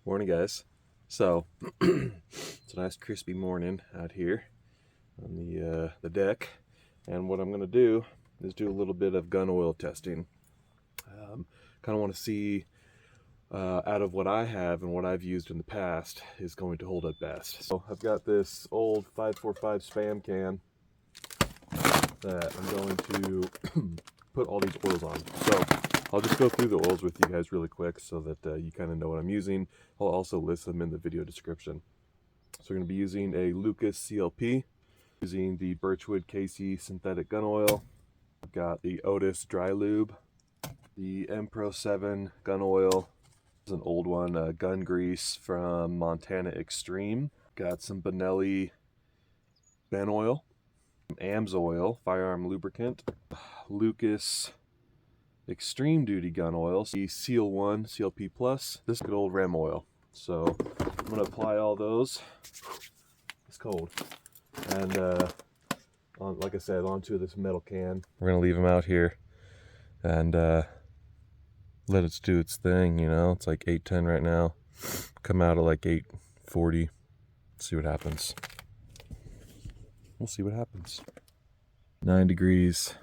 Morning, guys. So it's a nice crispy morning out here on the deck, and what I'm going to do is do a little bit of gun oil testing. Kind of want to see out of what I have and what I've used in the past is going to hold up best. So I've got this old 545 Spam can that I'm going to put all these oils on. So I'll just go through the oils with you guys really quick so that you kind of know what I'm using. I'll also list them in the video description. So we're going to be using a Lucas CLP, using the Birchwood KC synthetic gun oil. I've got the Otis dry lube, the Pro 7 gun oil. This is an old one, gun grease from Montana Extreme. Got some Benelli Ben oil, AMS oil, Firearm Lubricant, Lucas Extreme Duty gun oil, the Seal 1 CLP Plus, this good old Rem oil. So I'm going to apply all those. It's cold. And like I said, onto this metal can. We're going to leave them out here and let it do its thing, you know. It's like 8:10 right now. Come out at like 8:40. See what happens. We'll see what happens. 9 degrees.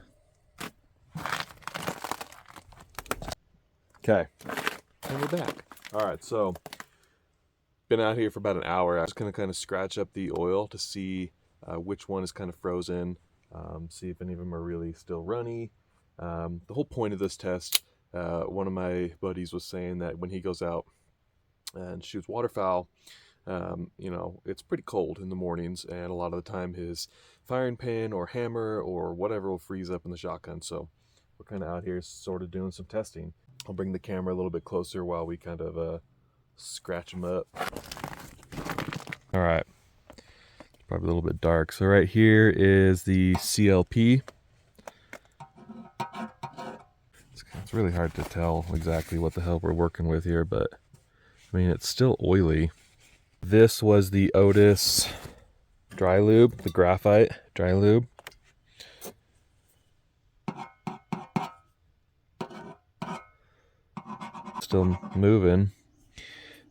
Okay, and we're back. All right, so been out here for about an hour. I was going to kind of scratch up the oil to see which one is kind of frozen, see if any of them are really still runny. The whole point of this test, one of my buddies was saying that when he goes out and shoots waterfowl, you know, it's pretty cold in the mornings, and a lot of the time his firing pin or hammer or whatever will freeze up in the shotgun. So we're kind of out here sort of doing some testing. I'll bring the camera a little bit closer while we kind of scratch them up. All right, it's probably a little bit dark. So right here is the CLP. It's really hard to tell exactly what the hell we're working with here, but I mean, it's still oily. This was the Otis dry lube, the graphite dry lube. Still moving.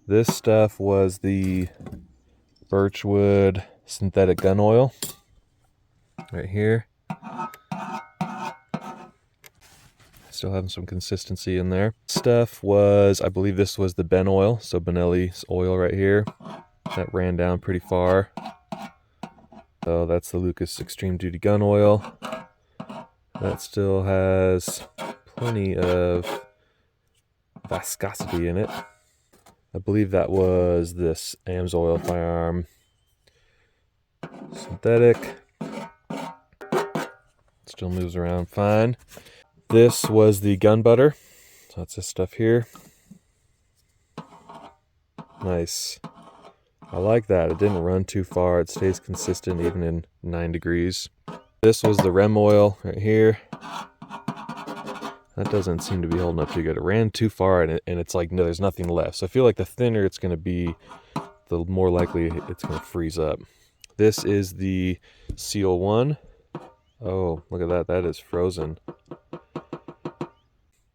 This stuff was the Birchwood synthetic gun oil right here. Still having some consistency in there. Stuff was, I believe this was the Ben oil, so Benelli's oil right here. That ran down pretty far. So that's the Lucas Extreme Duty gun oil. That still has plenty of viscosity in it. I believe that was this AMS oil Firearm synthetic. Still moves around fine. This was the gun butter. So that's this stuff here. Nice. I like that. It didn't run too far. It stays consistent even in 9 degrees. This was the Rem oil right here. That doesn't seem to be holding up too good. It ran too far, and it's like, no, there's nothing left. So I feel like the thinner it's going to be, the more likely it's going to freeze up. This is the Seal 1. Oh, look at that. That is frozen.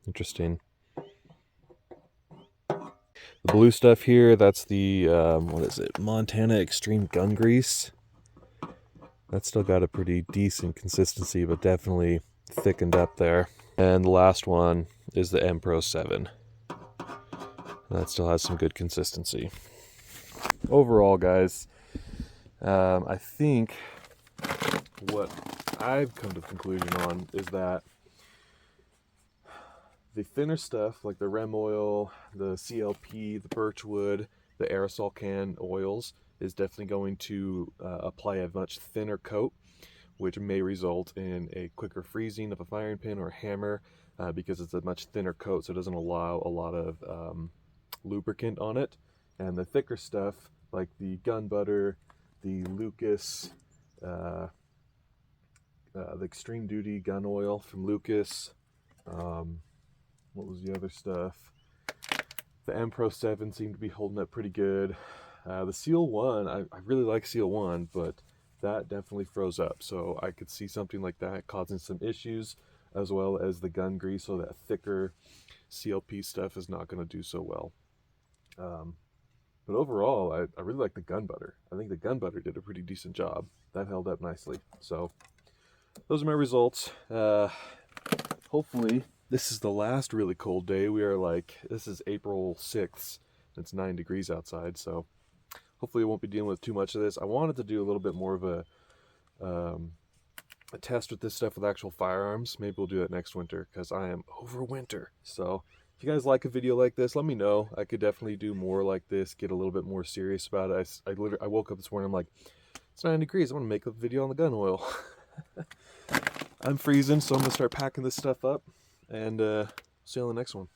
Interesting. The blue stuff here, that's the, what is it? Montana Extreme Gun Grease. That's still got a pretty decent consistency, but definitely thickened up there. And the last one is the Pro 7. That still has some good consistency. Overall, guys, I think what I've come to the conclusion on is that the thinner stuff, like the Rem oil, the CLP, the Birchwood, the aerosol can oils, is definitely going to apply a much thinner coat, which may result in a quicker freezing of a firing pin or hammer because it's a much thinner coat, so it doesn't allow a lot of lubricant on it. And the thicker stuff, like the gun butter, the Lucas, the Extreme Duty gun oil from Lucas, what was the other stuff? The Pro 7 seemed to be holding up pretty good. The Seal 1, I really like Seal 1, but that definitely froze up. So I could see something like that causing some issues, as well as the gun grease, so that thicker CLP stuff is not going to do so well. But overall, I really like the gun butter. I think the gun butter did a pretty decent job. That held up nicely. So those are my results. Hopefully this is the last really cold day. This is April 6th. It's 9 degrees outside, so hopefully I won't be dealing with too much of this. I wanted to do a little bit more of a test with this stuff with actual firearms. Maybe we'll do that next winter, because I am over winter. So if you guys like a video like this, let me know. I could definitely do more like this, get a little bit more serious about it. I woke up this morning, I'm like, it's 9 degrees, I'm gonna make a video on the gun oil. I'm freezing, so I'm gonna start packing this stuff up, and see you on the next one.